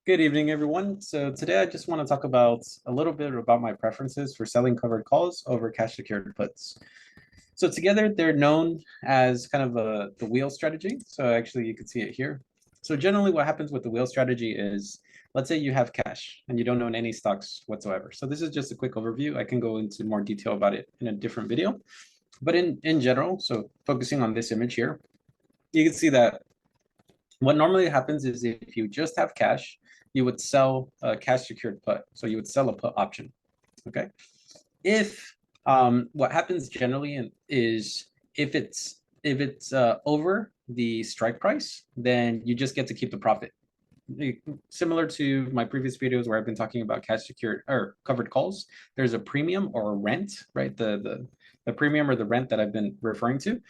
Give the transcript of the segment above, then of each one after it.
Good evening, everyone. So today I just want to talk about a little bit about my preferences for selling covered calls over cash secured puts. So together they're known as kind of the wheel strategy. So actually you can see it here. So generally what happens with the wheel strategy is, let's say you have cash and you don't own any stocks whatsoever. So this is just a quick overview. I can go into more detail about it in a different video. But in general, so focusing on this image here, you can see that what normally happens is if you just have cash, you would sell a cash secured put. So you would sell a put option. Okay. If what happens generally is if it's over the strike price, then you just get to keep the profit. Similar to my previous videos where I've been talking about cash secured or covered calls, there's a premium or a rent, right? The premium or the rent that I've been referring to.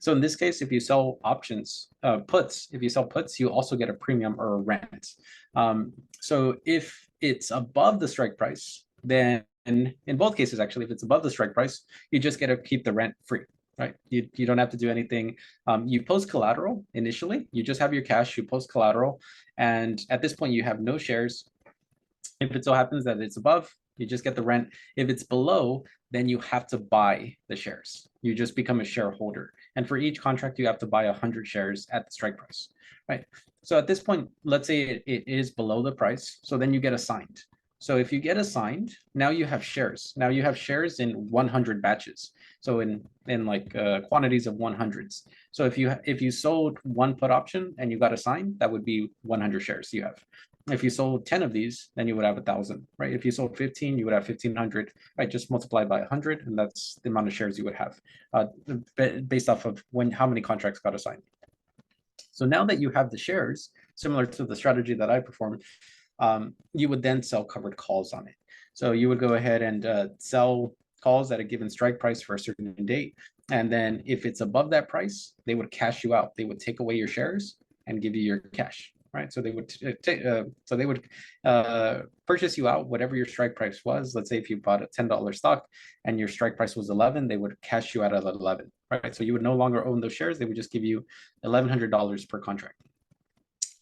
So in this case, if you sell options, puts, if you sell puts, you also get a premium or a rent. So if it's above the strike price, then in both cases, actually, if it's above the strike price, you just get to keep the rent free, right? You don't have to do anything. You post collateral initially, you just have your cash, you post collateral. And at this point, you have no shares. If it so happens that it's above, you just get the rent. If it's below, then you have to buy the shares. You just become a shareholder. And for each contract, you have to buy 100 shares at the strike price, right? So at this point, let's say it is below the price. So then you get assigned. So if you get assigned, now you have shares. Now you have shares in 100 batches. So in like quantities of 100s. So if you sold one put option and you got assigned, that would be 100 shares you have. If you sold 10 of these, then you would have 1,000, right? If you sold 15, you would have 1,500, right? Just multiply by 100, and that's the amount of shares you would have based off of how many contracts got assigned. So now that you have the shares, similar to the strategy that I performed, you would then sell covered calls on it. So you would go ahead and sell calls at a given strike price for a certain date. And then if it's above that price, they would cash you out. They would take away your shares and give you your cash, right? So they would purchase you out whatever your strike price was. Let's say if you bought a $10 stock and your strike price was 11, they would cash you out at 11, right? So you would no longer own those shares. They would just give you $1,100 per contract.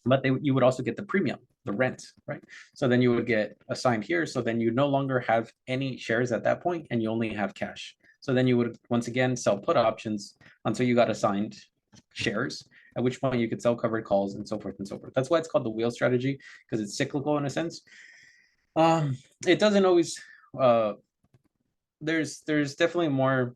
But you would also get the premium, the rent, right? So then you would get assigned here. So then you no longer have any shares at that point, and you only have cash. So then you would once again sell put options until you got assigned shares, at which point you could sell covered calls and so forth and so forth. That's why it's called the wheel strategy, because it's cyclical in a sense. It doesn't always there's definitely more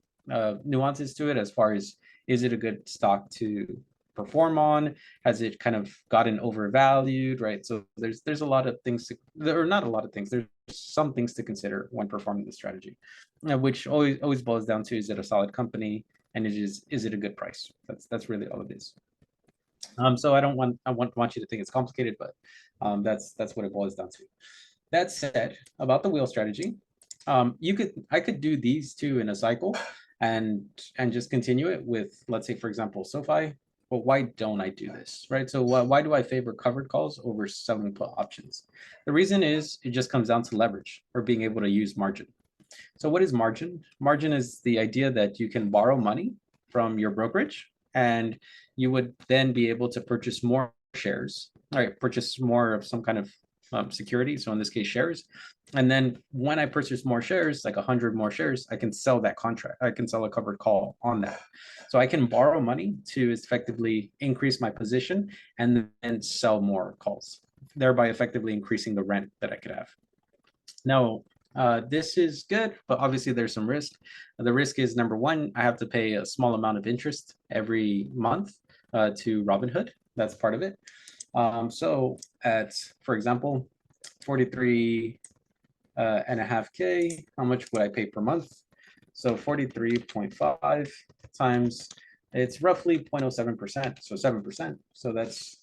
nuances to it as far as, is it a good stock to perform on? Has it kind of gotten overvalued, right? So there's a lot of things or not a lot of things. There's some things to consider when performing the strategy, which always boils down to, is it a solid company, and is it a good price? That's really all it is. So I want you to think it's complicated, but that's what it boils down to. That said, about the wheel strategy, I could do these two in a cycle and just continue it with, let's say, for example, SoFi. But why don't I do this, right? So why do I favor covered calls over selling put options? The reason is it just comes down to leverage or being able to use margin. So what is margin? Margin is the idea that you can borrow money from your brokerage, and you would then be able to purchase more shares, all right, purchase more of some kind of security. So in this case, shares. And then when I purchase more shares, like 100 more shares, I can sell that contract. I can sell a covered call on that. So I can borrow money to effectively increase my position and then sell more calls, thereby effectively increasing the rent that I could have. Now, this is good, but obviously there's some risk. The risk is, number one, I have to pay a small amount of interest every month to Robinhood. That's part of it. So at, for example, 43 and a half K, how much would I pay per month? So 43.5 times, it's roughly 0.07%, so 7%. So that's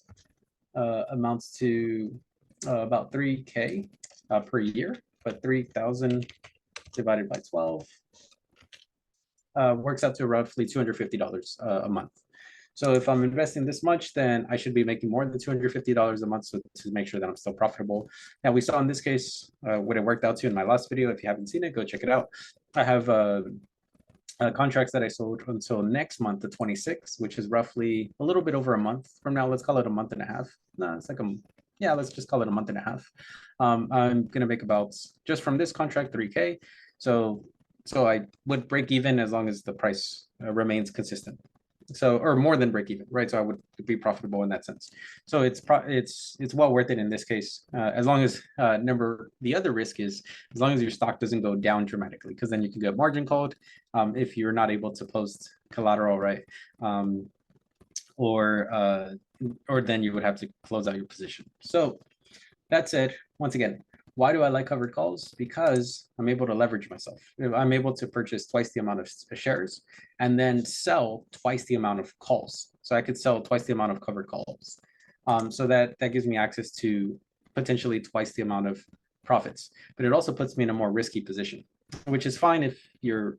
amounts to about 3K per year, but 3,000 divided by 12 works out to roughly $250 a month. So if I'm investing this much, then I should be making more than $250 a month, so to make sure that I'm still profitable. Now we saw in this case what it worked out to in my last video. If you haven't seen it, go check it out. I have contracts that I sold until next month, the 26th, which is roughly a little bit over a month from now. Let's call it a month and a half. No, it's like yeah, let's just call it a month and a half. I'm gonna make about, just from this contract, 3K. So I would break even as long as the price remains consistent. So, or more than break even, right? So I would be profitable in that sense. So it's well worth it in this case, as long as the other risk is as long as your stock doesn't go down dramatically, because then you can get margin called if you're not able to post collateral, right? Or then you would have to close out your position. So that said, once again, why do I like covered calls? Because I'm able to leverage myself. I'm able to purchase twice the amount of shares and then sell twice the amount of calls. So I could sell twice the amount of covered calls. So that gives me access to potentially twice the amount of profits, but it also puts me in a more risky position, which is fine if you're,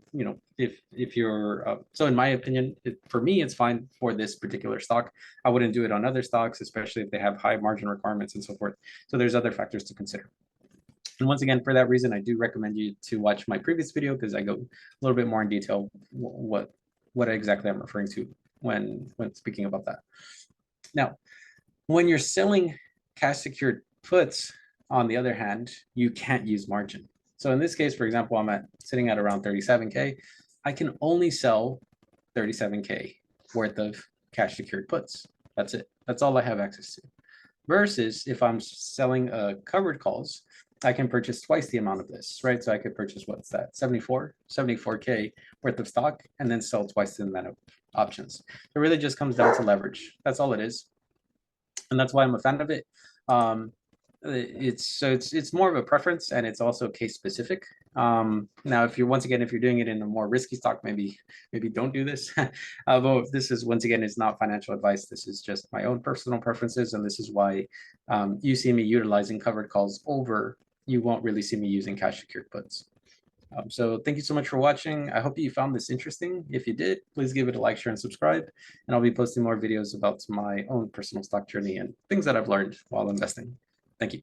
if you're, so in my opinion, for me, it's fine for this particular stock. I wouldn't do it on other stocks, especially if they have high margin requirements and so forth. So there's other factors to consider. And once again, for that reason, I do recommend you to watch my previous video because I go a little bit more in detail what exactly I'm referring to when speaking about that. Now, when you're selling cash secured puts, on the other hand, you can't use margin. So in this case, for example, I'm sitting at around 37K. I can only sell 37K worth of cash secured puts. That's it. That's all I have access to. Versus if I'm selling covered calls, I can purchase twice the amount of this, right? So I could purchase, what's that, 74K worth of stock and then sell twice the amount of options. It really just comes down to leverage. That's all it is. And that's why I'm a fan of it. It's more of a preference, and it's also case specific. Now, if you're doing it in a more risky stock, maybe don't do this. Although this is, once again, is not financial advice. This is just my own personal preferences, and this is why you see me utilizing covered calls over. You won't really see me using cash secured puts. So thank you so much for watching. I hope you found this interesting. If you did, please give it a like, share, and subscribe. And I'll be posting more videos about my own personal stock journey and things that I've learned while investing. Thank you.